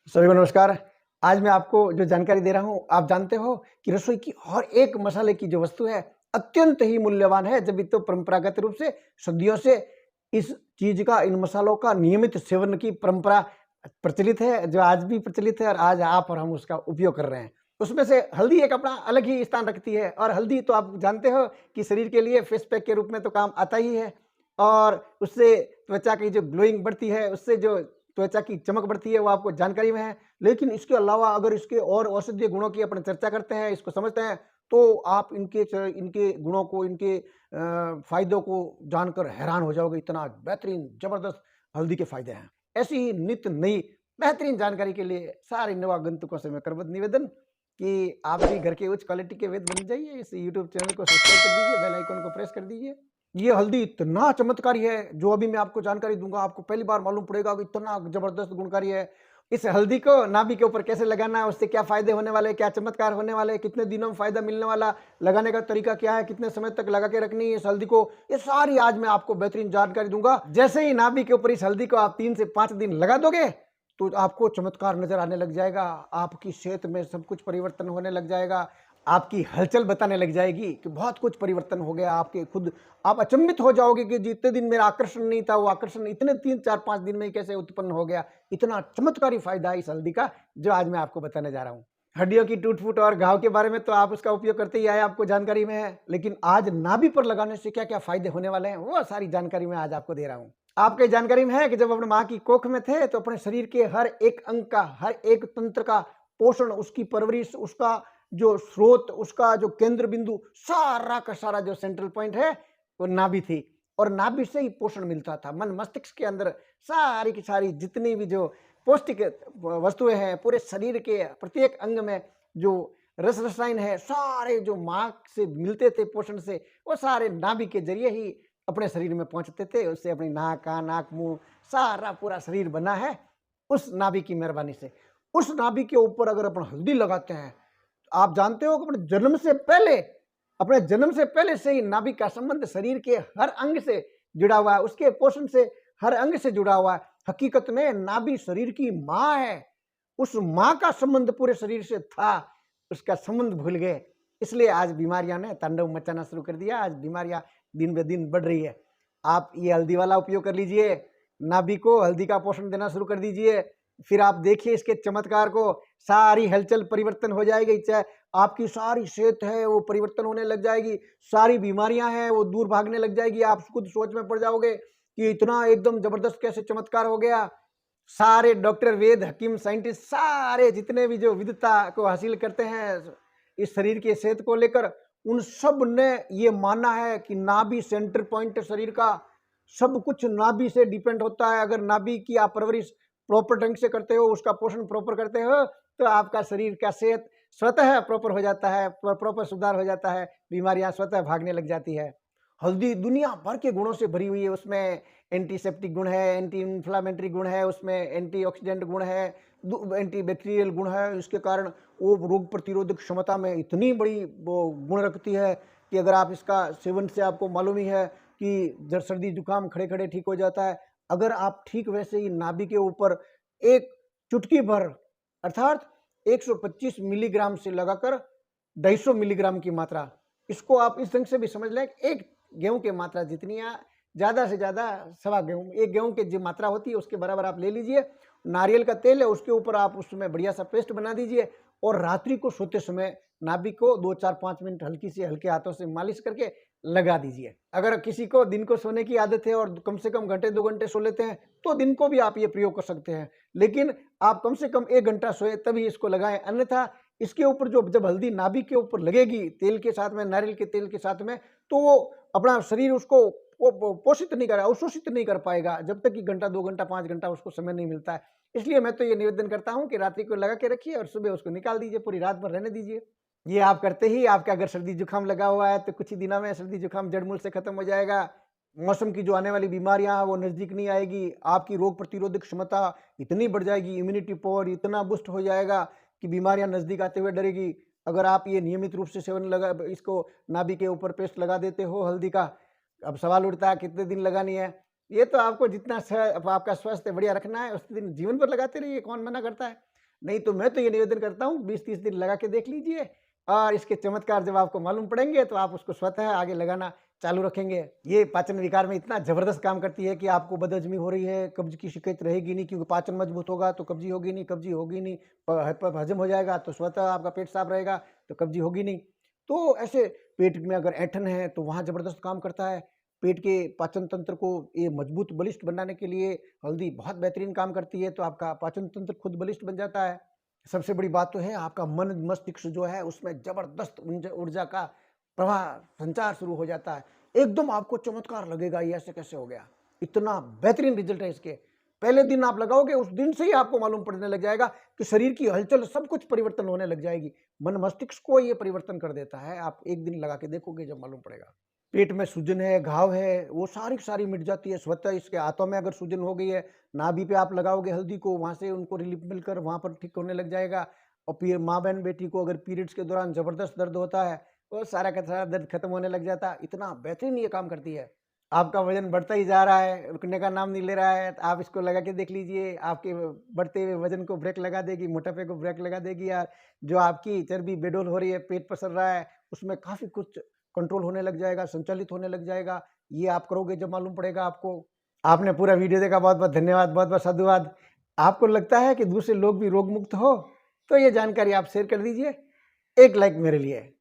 सभी को नमस्कार। आज मैं आपको जो जानकारी दे रहा हूँ, आप जानते हो कि रसोई की हर एक मसाले की जो वस्तु है, अत्यंत ही मूल्यवान है। जब तो परंपरागत रूप से सदियों से इस चीज़ का, इन मसालों का नियमित सेवन की परंपरा प्रचलित है, जो आज भी प्रचलित है और आज आप और हम उसका उपयोग कर रहे हैं। उसमें से हल्दी एक अपना अलग ही स्थान रखती है और हल्दी तो आप जानते हो कि शरीर के लिए फेस पैक के रूप में तो काम आता ही है और उससे त्वचा की जो ग्लोइंग बढ़ती है, उससे जो त्वचा की चमक बढ़ती है, वो आपको जानकारी में है। लेकिन इसके अलावा अगर इसके और औषधीय गुणों की अपन चर्चा करते हैं, इसको समझते हैं, तो आप इनके गुणों को, इनके फ़ायदों को जानकर हैरान हो जाओगे। इतना बेहतरीन, ज़बरदस्त हल्दी के फ़ायदे हैं। ऐसी ही नित्य नई बेहतरीन जानकारी के लिए सारे नवागंतुकों से मैं करबद्ध निवेदन कि आप भी घर के उच्च क्वालिटी के वेद बन जाइए। इस यूट्यूब चैनल को सब्सक्राइब कर दीजिए, बेल आइकन को प्रेस कर दीजिए। ये हल्दी इतना चमत्कारी है, जो अभी मैं आपको जानकारी दूंगा, आपको पहली बार मालूम पड़ेगा कि इतना जबरदस्त गुणकारी है। इस हल्दी को नाभि के ऊपर कैसे लगाना है, उससे क्या फायदे होने वाले, क्या चमत्कार होने वाले, कितने दिनों में फायदा मिलने वाला, लगाने का तरीका क्या है, कितने समय तक लगा के रखनी है इस हल्दी को, ये सारी आज मैं आपको बेहतरीन जानकारी दूंगा। जैसे ही नाभि के ऊपर इस हल्दी को आप 3 से 5 दिन लगा दोगे, तो आपको चमत्कार नजर आने लग जाएगा। आपकी सेहत में सब कुछ परिवर्तन होने लग जाएगा। आपकी हलचल बताने लग जाएगी कि बहुत कुछ परिवर्तन हो गया। आपके खुद आप अचंभित हो जाओगे कि जितने दिन मेरा आकर्षण नहीं था, वो आकर्षण इतने 3-4-5 दिन में ही कैसे उत्पन्न हो गया। इतना चमत्कारी फायदा है इस हल्दी का, जो आज मैं आपको बताने जा रहा हूँ। हड्डियों की टूट फूट और घाव के बारे में तो आप उसका उपयोग करते ही आए, आपको जानकारी में है। लेकिन आज नाभि पर लगाने से क्या क्या फायदे होने वाले हैं, वो सारी जानकारी मैं आज आपको दे रहा हूँ। आपके जानकारी में है कि जब अपने माँ की कोख में थे, तो अपने शरीर के हर एक अंग का, हर एक तंत्र का पोषण, उसकी परवरिश, उसका जो स्रोत, उसका जो केंद्र बिंदु, सारा का सारा जो सेंट्रल पॉइंट है, वो नाभि थी। और नाभि से ही पोषण मिलता था। मन मस्तिष्क के अंदर सारी की सारी जितनी भी जो पौष्टिक वस्तुएं हैं, पूरे शरीर के प्रत्येक अंग में जो रस रसायन है, सारे जो माँ से मिलते थे पोषण से, वो सारे नाभि के जरिए ही अपने शरीर में पहुंचते थे। उससे अपनी नाक, कान, आंख, मुंह, सारा पूरा शरीर बना है उस नाभि की मेहरबानी से। उस नाभि के ऊपर अगर अपन हल्दी लगाते हैं, आप जानते हो कि अपने जन्म से पहले से ही नाभि का संबंध शरीर के हर अंग से जुड़ा हुआ है, उसके पोषण से हर अंग से जुड़ा हुआ है। हकीकत में नाभि शरीर की माँ है। उस माँ का संबंध पूरे शरीर से था, उसका संबंध भूल गए। इसलिए आज बीमारियां ने तांडव मचाना शुरू कर दिया। आज बीमारियां दिन ब दिन बढ़ रही है। आप ये हल्दी वाला उपयोग कर लीजिए, नाभि को हल्दी का पोषण देना शुरू कर दीजिए, फिर आप देखिए इसके चमत्कार को। सारी हलचल परिवर्तन हो जाएगी। चाहे आपकी सारी सेहत है वो परिवर्तन होने लग जाएगी, सारी बीमारियां हैं वो दूर भागने लग जाएगी। आप खुद सोच में पड़ जाओगे कि इतना एकदम जबरदस्त कैसे चमत्कार हो गया। सारे डॉक्टर, वेद, हकीम, साइंटिस्ट, सारे जितने भी जो विद्वता को हासिल करते हैं इस शरीर की सेहत को लेकर, उन सब ने ये माना है कि नाभि सेंटर पॉइंट शरीर का। सब कुछ नाभि से डिपेंड होता है। अगर नाभि की आप परवरिश प्रॉपर ढंग से करते हो, उसका पोषण प्रॉपर करते हो, तो आपका शरीर का सेहत स्वतः प्रॉपर हो जाता है, प्रॉपर सुधार हो जाता है, बीमारियां स्वतः भागने लग जाती है। हल्दी दुनिया भर के गुणों से भरी हुई है। उसमें एंटीसेप्टिक गुण है, एंटी इन्फ्लामेटरी गुण है, उसमें एंटीऑक्सीडेंट गुण है, एंटी बैक्टीरियल गुण है। इसके कारण वो रोग प्रतिरोधक क्षमता में इतनी बड़ी वो गुण रखती है कि अगर आप इसका सेवन से, आपको मालूम ही है कि जब सर्दी जुकाम खड़े खड़े ठीक हो जाता है। अगर आप ठीक वैसे ही नाभि के ऊपर एक चुटकी भर, अर्थात 125 मिलीग्राम से लगाकर 250 मिलीग्राम की मात्रा, इसको आप इस ढंग से भी समझ लें, एक गेहूं की मात्रा जितनी, या ज्यादा से ज्यादा सवा गेहूं, एक गेहूं की जो मात्रा होती है उसके बराबर आप ले लीजिए। नारियल का तेल है, उसके ऊपर आप उसमें बढ़िया सा पेस्ट बना दीजिए और रात्रि को सोते समय नाभि को 2-4-5 मिनट हल्की से हल्के हाथों से मालिश करके लगा दीजिए। अगर किसी को दिन को सोने की आदत है और कम से कम घंटे 2 घंटे सो लेते हैं, तो दिन को भी आप ये प्रयोग कर सकते हैं। लेकिन आप कम से कम 1 घंटा सोए तभी इसको लगाएं, अन्यथा इसके ऊपर जब हल्दी नाभि के ऊपर लगेगी तेल के साथ में, नारियल के तेल के साथ में, तो वो अपना शरीर उसको पोषित नहीं कर, अवशोषित नहीं कर पाएगा, जब तक कि घंटा 2 घंटा 5 घंटा उसको समय नहीं मिलता है। इसलिए मैं तो ये निवेदन करता हूँ कि रात्रि को लगा के रखिए और सुबह उसको निकाल दीजिए, पूरी रात भर रहने दीजिए। ये आप करते ही आपका अगर सर्दी जुकाम लगा हुआ है, तो कुछ ही दिनों में सर्दी जुकाम जड़ मूल से खत्म हो जाएगा। मौसम की जो आने वाली बीमारियां हैं वो नजदीक नहीं आएगी। आपकी रोग प्रतिरोधक क्षमता इतनी बढ़ जाएगी, इम्यूनिटी पावर इतना बूस्ट हो जाएगा कि बीमारियां नजदीक आते हुए डरेगी। अगर आप ये नियमित रूप से सेवन लगा, इसको नाभि के ऊपर पेस्ट लगा देते हो हल्दी का, अब सवाल उठता है कितने दिन लगानी है। ये तो आपको जितना आपका स्वास्थ्य बढ़िया रखना है उस दिन जीवन भर लगाते रहिए, कौन मना करता है। नहीं तो मैं तो ये निवेदन करता हूँ 20-30 दिन लगा के देख लीजिए और इसके चमत्कार जब आपको मालूम पड़ेंगे तो आप उसको स्वतः आगे लगाना चालू रखेंगे। ये पाचन विकार में इतना ज़बरदस्त काम करती है कि आपको बदहज़मी हो रही है, कब्ज़ की शिकायत रहेगी नहीं, क्योंकि पाचन मजबूत होगा तो कब्ज़ी होगी नहीं, कब्ज़ी होगी नहीं, हज़म हो जाएगा तो स्वतः आपका पेट साफ रहेगा तो कब्ज़ी होगी नहीं। तो ऐसे पेट में अगर ऐंठन है तो वहाँ ज़बरदस्त काम करता है। पेट के पाचन तंत्र को ये मजबूत बलिष्ठ बनाने के लिए हल्दी बहुत बेहतरीन काम करती है, तो आपका पाचन तंत्र खुद बलिष्ठ बन जाता है। सबसे बड़ी बात तो है आपका मन मस्तिष्क जो है उसमें ज़बरदस्त ऊर्जा का प्रवाह संचार शुरू हो जाता है। एकदम आपको चमत्कार लगेगा, ये ऐसे कैसे हो गया, इतना बेहतरीन रिजल्ट है इसके। पहले दिन आप लगाओगे उस दिन से ही आपको मालूम पड़ने लग जाएगा कि शरीर की हलचल सब कुछ परिवर्तन होने लग जाएगी। मन मस्तिष्क को ये परिवर्तन कर देता है। आप एक दिन लगा के देखोगे जब मालूम पड़ेगा। पेट में सूजन है, घाव है, वो सारी की सारी मिट जाती है स्वतः। इसके हाथों में अगर सूजन हो गई है, नाभि पे आप लगाओगे हल्दी को, वहाँ से उनको रिलीफ मिलकर वहाँ पर ठीक होने लग जाएगा। और फिर माँ बहन बेटी को अगर पीरियड्स के दौरान ज़बरदस्त दर्द होता है, वो सारा का सारा दर्द खत्म होने लग जाता है। इतना बेहतरीन ये काम करती है। आपका वज़न बढ़ता ही जा रहा है, रुकने का नाम नहीं ले रहा है, तो आप इसको लगा के देख लीजिए। आपके बढ़ते हुए वज़न को ब्रेक लगा देगी, मोटापे को ब्रेक लगा देगी यार। जो आपकी चर्बी बेडौल हो रही है, पेट पसर रहा है, उसमें काफ़ी कुछ कंट्रोल होने लग जाएगा, संचालित होने लग जाएगा। ये आप करोगे जब मालूम पड़ेगा आपको। आपने पूरा वीडियो देखा, बहुत-बहुत धन्यवाद, बहुत-बहुत साधुवाद। आपको लगता है कि दूसरे लोग भी रोग मुक्त हो, तो ये जानकारी आप शेयर कर दीजिए। एक लाइक मेरे लिए।